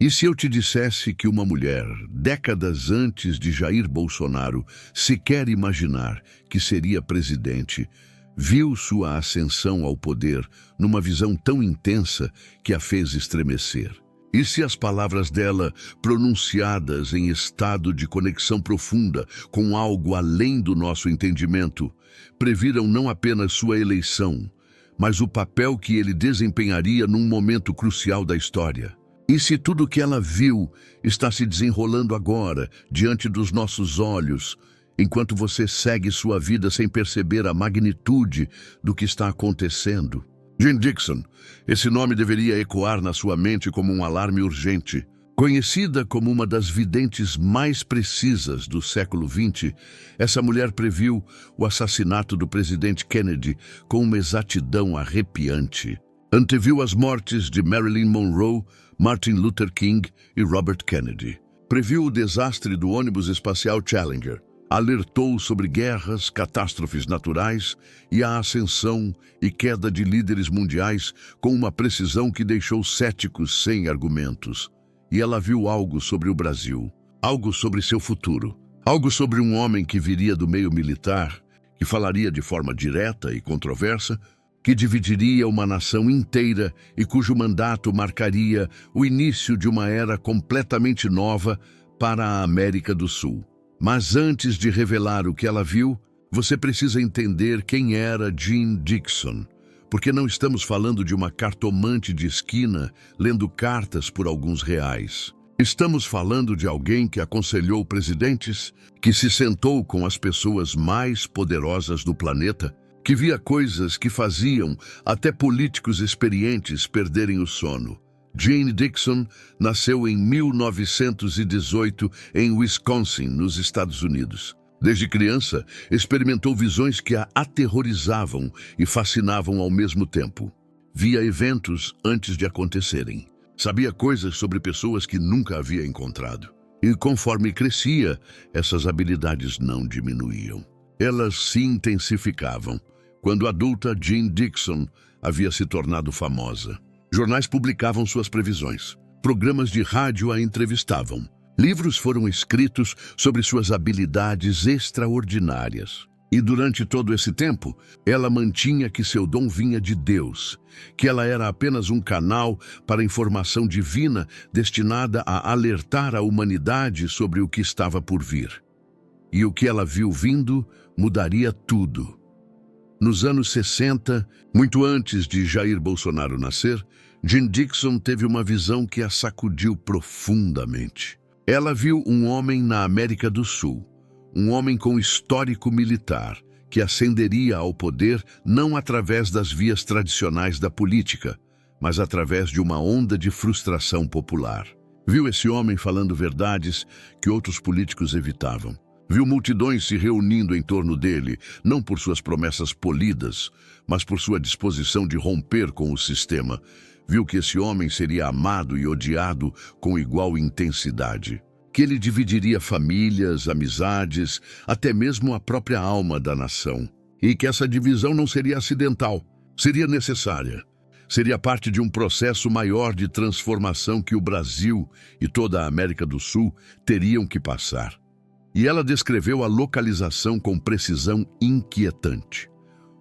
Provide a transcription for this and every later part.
E se eu te dissesse que uma mulher, décadas antes de Jair Bolsonaro sequer imaginar que seria presidente, viu sua ascensão ao poder numa visão tão intensa que a fez estremecer? E se as palavras dela, pronunciadas em estado de conexão profunda com algo além do nosso entendimento, previram não apenas sua eleição, mas o papel que ele desempenharia num momento crucial da história? E se tudo o que ela viu está se desenrolando agora, diante dos nossos olhos, enquanto você segue sua vida sem perceber a magnitude do que está acontecendo? Jeane Dixon, esse nome deveria ecoar na sua mente como um alarme urgente. Conhecida como uma das videntes mais precisas do século XX, essa mulher previu o assassinato do presidente Kennedy com uma exatidão arrepiante. Anteviu as mortes de Marilyn Monroe, Martin Luther King e Robert Kennedy. Previu o desastre do ônibus espacial Challenger. Alertou sobre guerras, catástrofes naturais e a ascensão e queda de líderes mundiais com uma precisão que deixou céticos sem argumentos. E ela viu algo sobre o Brasil, algo sobre seu futuro, algo sobre um homem que viria do meio militar, que falaria de forma direta e controversa, que dividiria uma nação inteira e cujo mandato marcaria o início de uma era completamente nova para a América do Sul. Mas antes de revelar o que ela viu, você precisa entender quem era Jeane Dixon, porque não estamos falando de uma cartomante de esquina lendo cartas por alguns reais. Estamos falando de alguém que aconselhou presidentes, que se sentou com as pessoas mais poderosas do planeta, que via coisas que faziam até políticos experientes perderem o sono. Jeane Dixon nasceu em 1918 em Wisconsin, nos Estados Unidos. Desde criança, experimentou visões que a aterrorizavam e fascinavam ao mesmo tempo. Via eventos antes de acontecerem. Sabia coisas sobre pessoas que nunca havia encontrado. E conforme crescia, essas habilidades não diminuíam. Elas se intensificavam. Quando adulta, Jeane Dixon havia se tornado famosa. Jornais publicavam suas previsões. Programas de rádio a entrevistavam. Livros foram escritos sobre suas habilidades extraordinárias. E durante todo esse tempo, ela mantinha que seu dom vinha de Deus, que ela era apenas um canal para informação divina destinada a alertar a humanidade sobre o que estava por vir. E o que ela viu vindo mudaria tudo. Nos anos 60, muito antes de Jair Bolsonaro nascer, Jeane Dixon teve uma visão que a sacudiu profundamente. Ela viu um homem na América do Sul, um homem com histórico militar, que ascenderia ao poder não através das vias tradicionais da política, mas através de uma onda de frustração popular. Viu esse homem falando verdades que outros políticos evitavam. Viu multidões se reunindo em torno dele, não por suas promessas polidas, mas por sua disposição de romper com o sistema. Viu que esse homem seria amado e odiado com igual intensidade. Que ele dividiria famílias, amizades, até mesmo a própria alma da nação. E que essa divisão não seria acidental, seria necessária. Seria parte de um processo maior de transformação que o Brasil e toda a América do Sul teriam que passar. E ela descreveu a localização com precisão inquietante.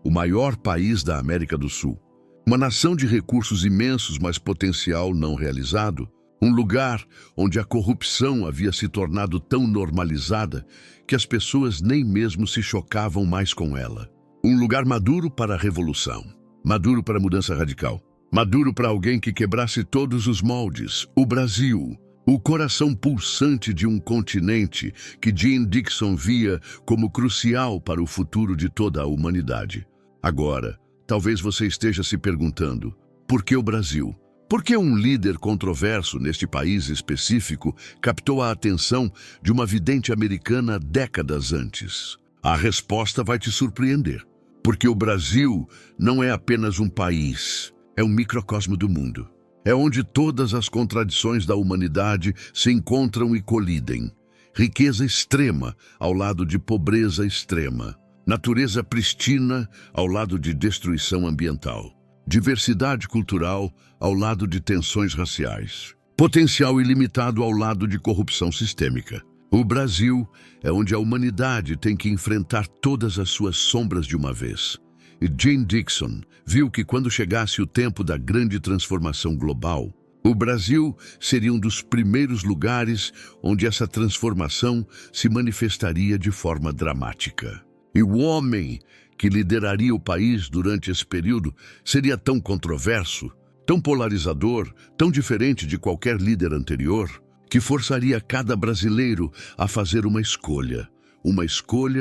O maior país da América do Sul. Uma nação de recursos imensos, mas potencial não realizado. Um lugar onde a corrupção havia se tornado tão normalizada que as pessoas nem mesmo se chocavam mais com ela. Um lugar maduro para a revolução. Maduro para a mudança radical. Maduro para alguém que quebrasse todos os moldes. O Brasil. O coração pulsante de um continente que Jeane Dixon via como crucial para o futuro de toda a humanidade. Agora, talvez você esteja se perguntando, por que o Brasil? Por que um líder controverso neste país específico captou a atenção de uma vidente americana décadas antes? A resposta vai te surpreender. Porque o Brasil não é apenas um país, é um microcosmo do mundo. É onde todas as contradições da humanidade se encontram e colidem. Riqueza extrema ao lado de pobreza extrema. Natureza pristina ao lado de destruição ambiental. Diversidade cultural ao lado de tensões raciais. potencial ilimitado ao lado de corrupção sistêmica. O Brasil é onde a humanidade tem que enfrentar todas as suas sombras de uma vez. E Jane Dixon viu que quando chegasse o tempo da grande transformação global, o Brasil seria um dos primeiros lugares onde essa transformação se manifestaria de forma dramática. E o homem que lideraria o país durante esse período seria tão controverso, tão polarizador, tão diferente de qualquer líder anterior, que forçaria cada brasileiro a fazer uma escolha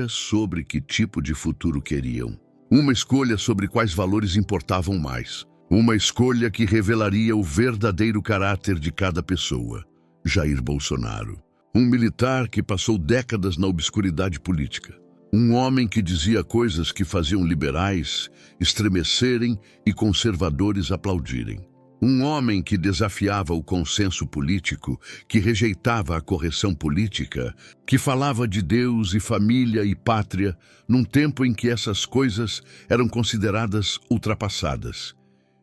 sobre que tipo de futuro queriam, uma escolha sobre quais valores importavam mais, uma escolha que revelaria o verdadeiro caráter de cada pessoa. Jair Bolsonaro, um militar que passou décadas na obscuridade política, um homem que dizia coisas que faziam liberais estremecerem e conservadores aplaudirem. Um homem que desafiava o consenso político, que rejeitava a correção política, que falava de Deus e família e pátria num tempo em que essas coisas eram consideradas ultrapassadas.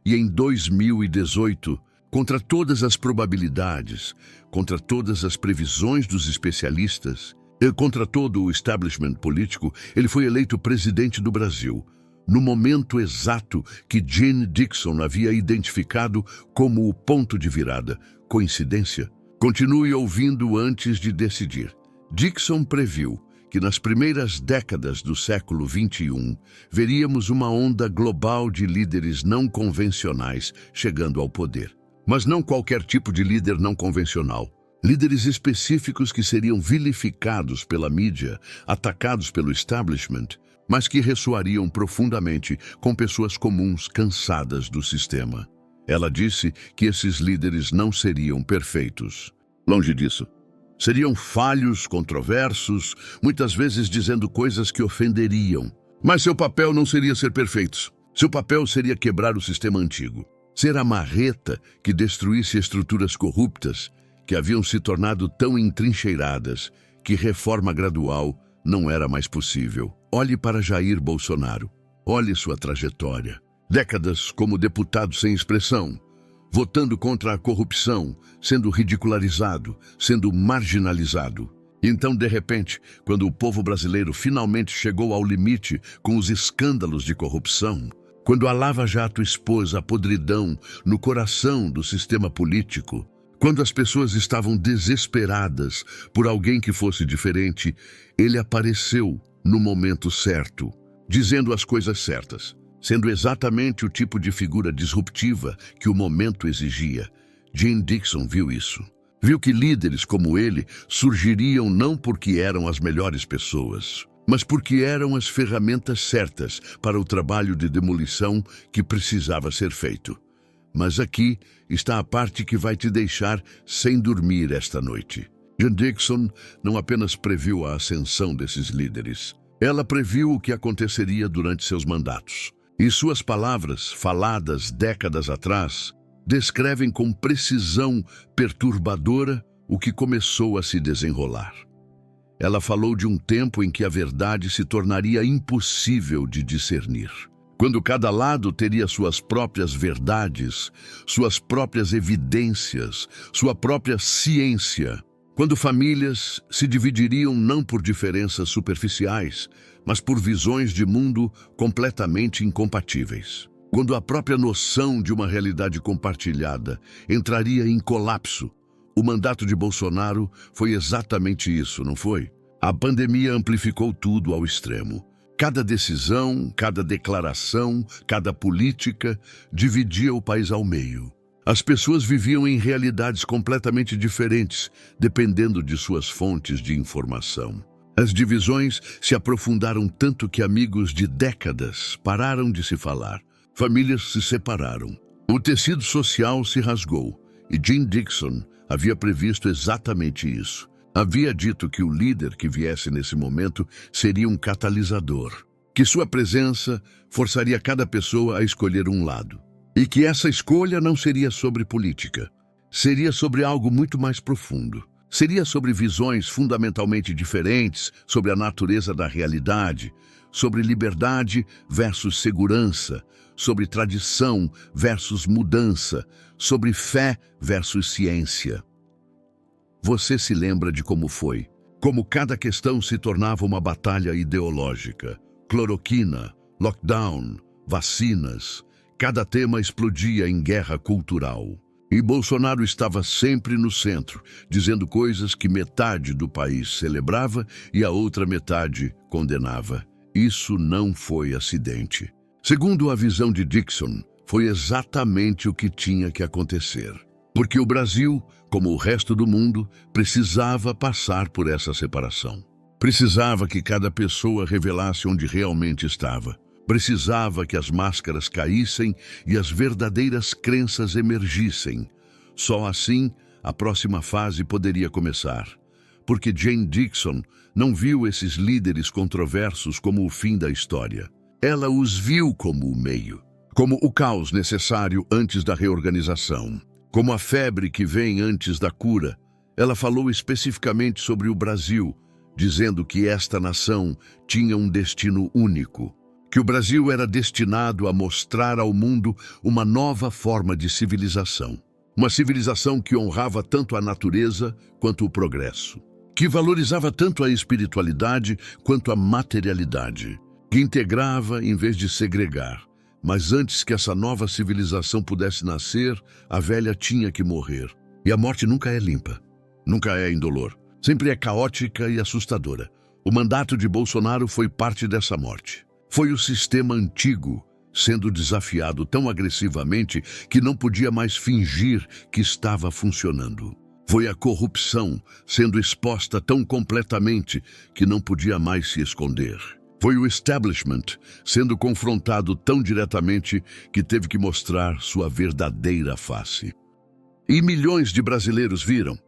E em 2018, contra todas as probabilidades, contra todas as previsões dos especialistas, e contra todo o establishment político, ele foi eleito presidente do Brasil, no momento exato que Jane Dixon havia identificado como o ponto de virada. Coincidência? Continue ouvindo antes de decidir. Dixon previu que nas primeiras décadas do século XXI, veríamos uma onda global de líderes não convencionais chegando ao poder. Mas não qualquer tipo de líder não convencional. Líderes específicos que seriam vilificados pela mídia, atacados pelo establishment, mas que ressoariam profundamente com pessoas comuns cansadas do sistema. Ela disse que esses líderes não seriam perfeitos. Longe disso. Seriam falhos, controversos, muitas vezes dizendo coisas que ofenderiam. Mas seu papel não seria ser perfeitos. Seu papel seria quebrar o sistema antigo. Ser a marreta que destruísse estruturas corruptas que haviam se tornado tão entrincheiradas que reforma gradual não era mais possível. Olhe para Jair Bolsonaro. Olhe sua trajetória. Décadas como deputado sem expressão, votando contra a corrupção, sendo ridicularizado, sendo marginalizado. Então, de repente, quando o povo brasileiro finalmente chegou ao limite com os escândalos de corrupção, quando a Lava Jato expôs a podridão no coração do sistema político, quando as pessoas estavam desesperadas por alguém que fosse diferente, ele apareceu no momento certo, dizendo as coisas certas, sendo exatamente o tipo de figura disruptiva que o momento exigia. Jane Dixon viu isso. Viu que líderes como ele surgiriam não porque eram as melhores pessoas, mas porque eram as ferramentas certas para o trabalho de demolição que precisava ser feito. Mas aqui está a parte que vai te deixar sem dormir esta noite. Jane Dixon não apenas previu a ascensão desses líderes, ela previu o que aconteceria durante seus mandatos. E suas palavras, faladas décadas atrás, descrevem com precisão perturbadora o que começou a se desenrolar. Ela falou de um tempo em que a verdade se tornaria impossível de discernir. Quando cada lado teria suas próprias verdades, suas próprias evidências, sua própria ciência. Quando famílias se dividiriam não por diferenças superficiais, mas por visões de mundo completamente incompatíveis. Quando a própria noção de uma realidade compartilhada entraria em colapso. O mandato de Bolsonaro foi exatamente isso, não foi? A pandemia amplificou tudo ao extremo. Cada decisão, cada declaração, cada política dividia o país ao meio. As pessoas viviam em realidades completamente diferentes, dependendo de suas fontes de informação. As divisões se aprofundaram tanto que amigos de décadas pararam de se falar. Famílias se separaram. O tecido social se rasgou e Jane Dixon havia previsto exatamente isso. Havia dito que o líder que viesse nesse momento seria um catalisador, que sua presença forçaria cada pessoa a escolher um lado. E que essa escolha não seria sobre política, seria sobre algo muito mais profundo. Seria sobre visões fundamentalmente diferentes sobre a natureza da realidade, sobre liberdade versus segurança, sobre tradição versus mudança, sobre fé versus ciência. Você se lembra de como foi? Como cada questão se tornava uma batalha ideológica. Cloroquina, lockdown, vacinas. Cada tema explodia em guerra cultural. E Bolsonaro estava sempre no centro, dizendo coisas que metade do país celebrava e a outra metade condenava. Isso não foi acidente. Segundo a visão de Dixon, foi exatamente o que tinha que acontecer. Porque o Brasil, como o resto do mundo, precisava passar por essa separação. Precisava que cada pessoa revelasse onde realmente estava. Precisava que as máscaras caíssem e as verdadeiras crenças emergissem. Só assim, a próxima fase poderia começar. Porque Jane Dixon não viu esses líderes controversos como o fim da história. Ela os viu como o meio, como o caos necessário antes da reorganização, como a febre que vem antes da cura. Ela falou especificamente sobre o Brasil, dizendo que esta nação tinha um destino único. Que o Brasil era destinado a mostrar ao mundo uma nova forma de civilização. Uma civilização que honrava tanto a natureza quanto o progresso. Que valorizava tanto a espiritualidade quanto a materialidade. Que integrava em vez de segregar. Mas antes que essa nova civilização pudesse nascer, a velha tinha que morrer. E a morte nunca é limpa. Nunca é indolor. Sempre é caótica e assustadora. O mandato de Bolsonaro foi parte dessa morte. Foi o sistema antigo sendo desafiado tão agressivamente que não podia mais fingir que estava funcionando. Foi a corrupção sendo exposta tão completamente que não podia mais se esconder. Foi o establishment sendo confrontado tão diretamente que teve que mostrar sua verdadeira face. E milhões de brasileiros viram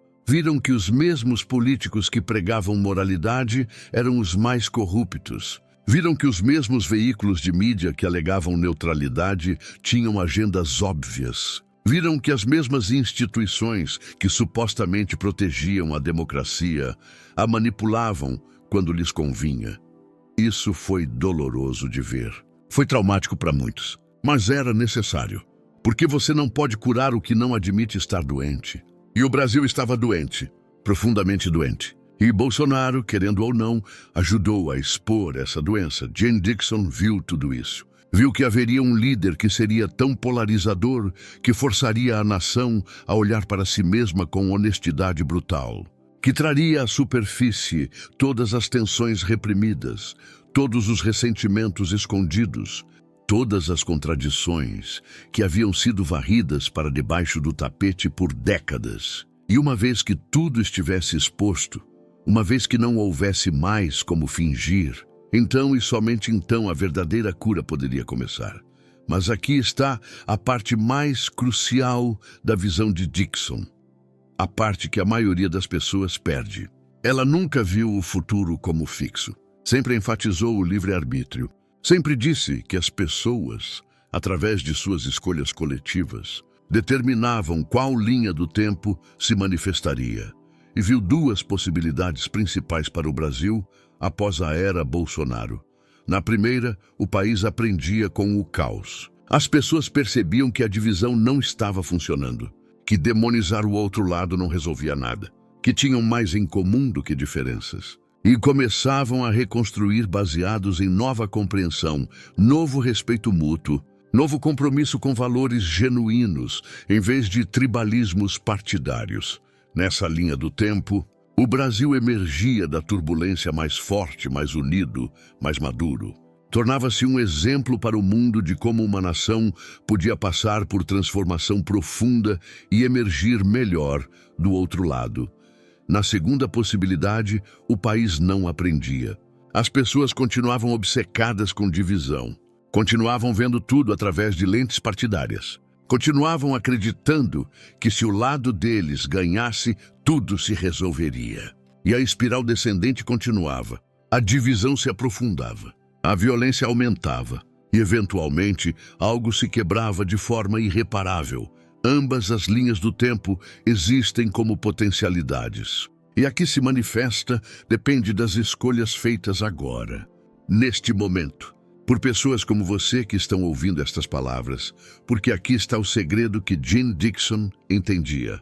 que os mesmos políticos que pregavam moralidade eram os mais corruptos. Viram que os mesmos veículos de mídia que alegavam neutralidade tinham agendas óbvias. Viram que as mesmas instituições que supostamente protegiam a democracia a manipulavam quando lhes convinha. Isso foi doloroso de ver. Foi traumático para muitos, mas era necessário. Porque você não pode curar o que não admite estar doente. E o Brasil estava doente, profundamente doente. E Bolsonaro, querendo ou não, ajudou a expor essa doença. Jane Dixon viu tudo isso. Viu que haveria um líder que seria tão polarizador que forçaria a nação a olhar para si mesma com honestidade brutal. Que traria à superfície todas as tensões reprimidas, todos os ressentimentos escondidos, todas as contradições que haviam sido varridas para debaixo do tapete por décadas. E uma vez que tudo estivesse exposto, uma vez que não houvesse mais como fingir, então e somente então a verdadeira cura poderia começar. Mas aqui está a parte mais crucial da visão de Dixon. A parte que a maioria das pessoas perde. Ela nunca viu o futuro como fixo. Sempre enfatizou o livre-arbítrio. Sempre disse que as pessoas, através de suas escolhas coletivas, determinavam qual linha do tempo se manifestaria. E viu duas possibilidades principais para o Brasil após a era Bolsonaro. Na primeira, o país aprendia com o caos. As pessoas percebiam que a divisão não estava funcionando, que demonizar o outro lado não resolvia nada, que tinham mais em comum do que diferenças. E começavam a reconstruir baseados em nova compreensão, novo respeito mútuo, novo compromisso com valores genuínos, em vez de tribalismos partidários. Nessa linha do tempo, o Brasil emergia da turbulência mais forte, mais unido, mais maduro. Tornava-se um exemplo para o mundo de como uma nação podia passar por transformação profunda e emergir melhor do outro lado. Na segunda possibilidade, o país não aprendia. As pessoas continuavam obcecadas com divisão. Continuavam vendo tudo através de lentes partidárias. Continuavam acreditando que se o lado deles ganhasse, tudo se resolveria. E a espiral descendente continuava. A divisão se aprofundava. A violência aumentava. E, eventualmente, algo se quebrava de forma irreparável. Ambas as linhas do tempo existem como potencialidades. E a que se manifesta depende das escolhas feitas agora. neste momento. Por pessoas como você que estão ouvindo estas palavras, porque aqui está o segredo que Jim Dixon entendia.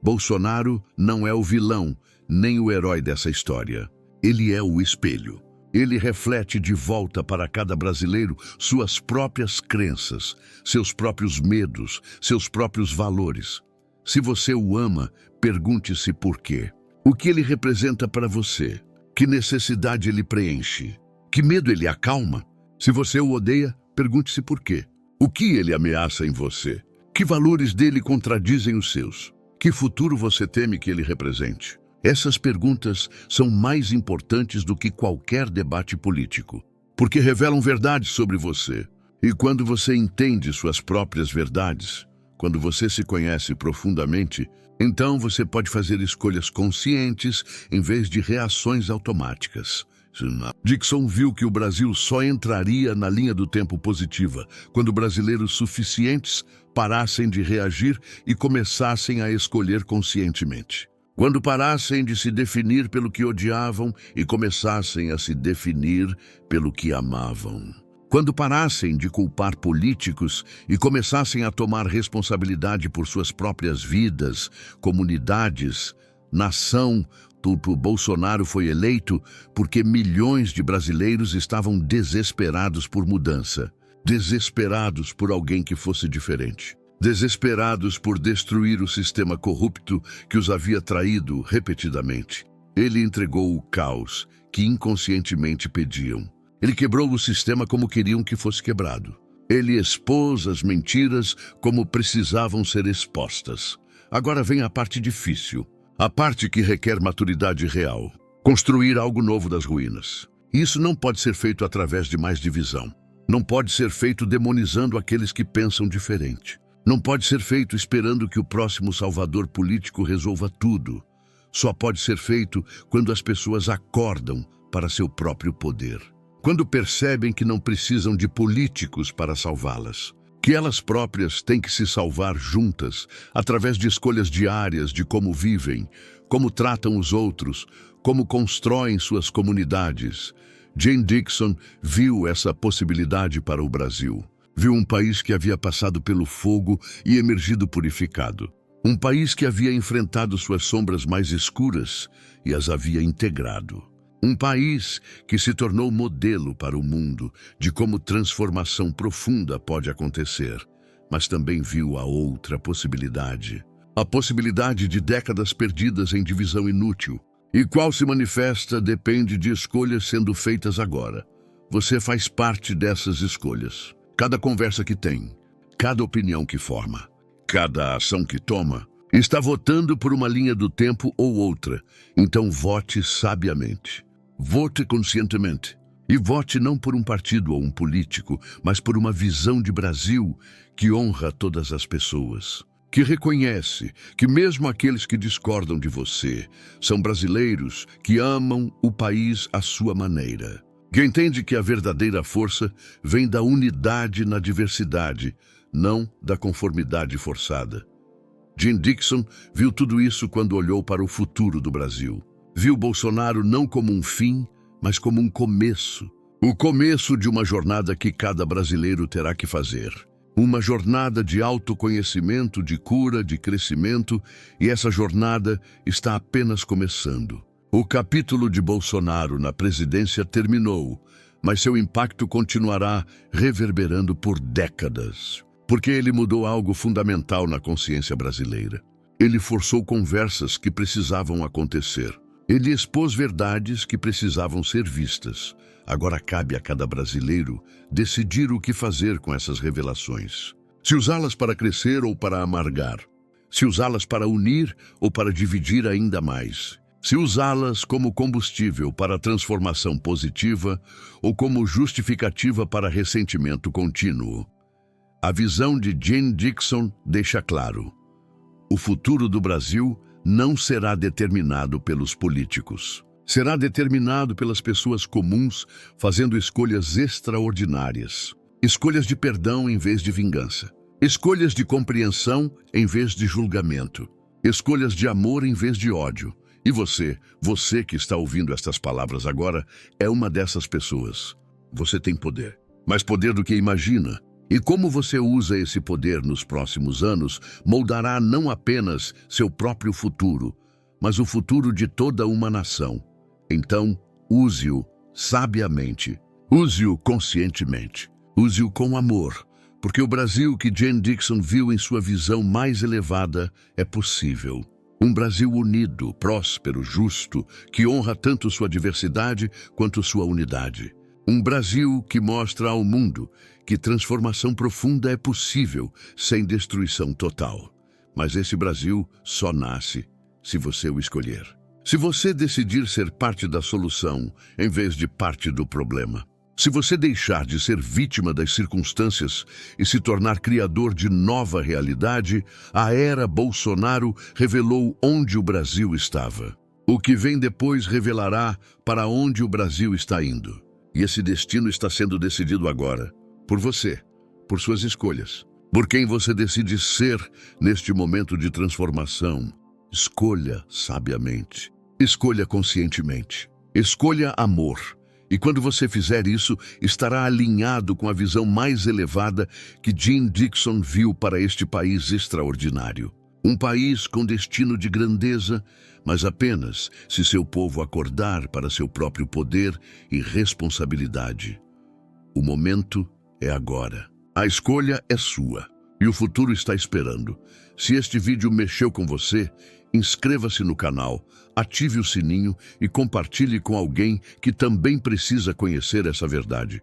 Bolsonaro não é o vilão, nem o herói dessa história. Ele é o espelho. Ele reflete de volta para cada brasileiro suas próprias crenças, seus próprios medos, seus próprios valores. Se você o ama, pergunte-se por quê. O que ele representa para você? Que necessidade ele preenche? Que medo ele acalma? Se você o odeia, pergunte-se por quê. O que ele ameaça em você? Que valores dele contradizem os seus? Que futuro você teme que ele represente? Essas perguntas são mais importantes do que qualquer debate político, porque revelam verdades sobre você. E quando você entende suas próprias verdades, quando você se conhece profundamente, então você pode fazer escolhas conscientes em vez de reações automáticas. Dixon viu que o Brasil só entraria na linha do tempo positiva quando brasileiros suficientes parassem de reagir e começassem a escolher conscientemente. Quando parassem de se definir pelo que odiavam e começassem a se definir pelo que amavam. Quando parassem de culpar políticos e começassem a tomar responsabilidade por suas próprias vidas, comunidades, nação. Bolsonaro foi eleito porque milhões de brasileiros estavam desesperados por mudança, desesperados por alguém que fosse diferente, desesperados por destruir o sistema corrupto que os havia traído repetidamente. Ele entregou o caos que inconscientemente pediam. Ele quebrou o sistema como queriam que fosse quebrado. Ele expôs as mentiras como precisavam ser expostas. Agora vem a parte difícil. A parte que requer maturidade real. Construir algo novo das ruínas. Isso não pode ser feito através de mais divisão. Não pode ser feito demonizando aqueles que pensam diferente. Não pode ser feito esperando que o próximo salvador político resolva tudo. Só pode ser feito quando as pessoas acordam para seu próprio poder. Quando percebem que não precisam de políticos para salvá-las. Que elas próprias têm que se salvar juntas, através de escolhas diárias de como vivem, como tratam os outros, como constroem suas comunidades. Jim Dixon viu essa possibilidade para o Brasil. Viu um país que havia passado pelo fogo e emergido purificado. Um país que havia enfrentado suas sombras mais escuras e as havia integrado. Um país que se tornou modelo para o mundo de como transformação profunda pode acontecer, mas também viu a outra possibilidade. A possibilidade de décadas perdidas em divisão inútil. E qual se manifesta depende de escolhas sendo feitas agora. Você faz parte dessas escolhas. Cada conversa que tem, cada opinião que forma, cada ação que toma, está votando por uma linha do tempo ou outra. Então vote sabiamente. Vote conscientemente. E vote não por um partido ou um político, mas por uma visão de Brasil que honra todas as pessoas. Que reconhece que mesmo aqueles que discordam de você são brasileiros que amam o país à sua maneira. Que entende que a verdadeira força vem da unidade na diversidade, não da conformidade forçada. Jim Dixon viu tudo isso quando olhou para o futuro do Brasil. Viu Bolsonaro não como um fim, mas como um começo. O começo de uma jornada que cada brasileiro terá que fazer. Uma jornada de autoconhecimento, de cura, de crescimento, e essa jornada está apenas começando. O capítulo de Bolsonaro na presidência terminou, mas seu impacto continuará reverberando por décadas, porque ele mudou algo fundamental na consciência brasileira. Ele forçou conversas que precisavam acontecer. Ele expôs verdades que precisavam ser vistas. Agora cabe a cada brasileiro decidir o que fazer com essas revelações. Se usá-las para crescer ou para amargar. Se usá-las para unir ou para dividir ainda mais. Se usá-las como combustível para a transformação positiva ou como justificativa para ressentimento contínuo. A visão de Jim Dixon deixa claro: o futuro do Brasil não será determinado pelos políticos. Será determinado pelas pessoas comuns fazendo escolhas extraordinárias. Escolhas de perdão em vez de vingança. Escolhas de compreensão em vez de julgamento. Escolhas de amor em vez de ódio. E você que está ouvindo estas palavras agora, é uma dessas pessoas. Você tem poder, mais poder do que imagina. E como você usa esse poder nos próximos anos moldará não apenas seu próprio futuro, mas o futuro de toda uma nação. Então, use-o sabiamente, use-o conscientemente, use-o com amor, porque o Brasil que Jane Dixon viu em sua visão mais elevada é possível. Um Brasil unido, próspero, justo, que honra tanto sua diversidade quanto sua unidade. Um Brasil que mostra ao mundo que transformação profunda é possível sem destruição total. Mas esse Brasil só nasce se você o escolher. Se você decidir ser parte da solução em vez de parte do problema. Se você deixar de ser vítima das circunstâncias e se tornar criador de nova realidade, a era Bolsonaro revelou onde o Brasil estava. O que vem depois revelará para onde o Brasil está indo. E esse destino está sendo decidido agora, por você, por suas escolhas, por quem você decide ser neste momento de transformação. Escolha sabiamente, escolha conscientemente, escolha amor. E quando você fizer isso, estará alinhado com a visão mais elevada que Jane Dixon viu para este país extraordinário. Um país com destino de grandeza, mas apenas se seu povo acordar para seu próprio poder e responsabilidade. O momento é agora. A escolha é sua e o futuro está esperando. Se este vídeo mexeu com você, inscreva-se no canal, ative o sininho e compartilhe com alguém que também precisa conhecer essa verdade.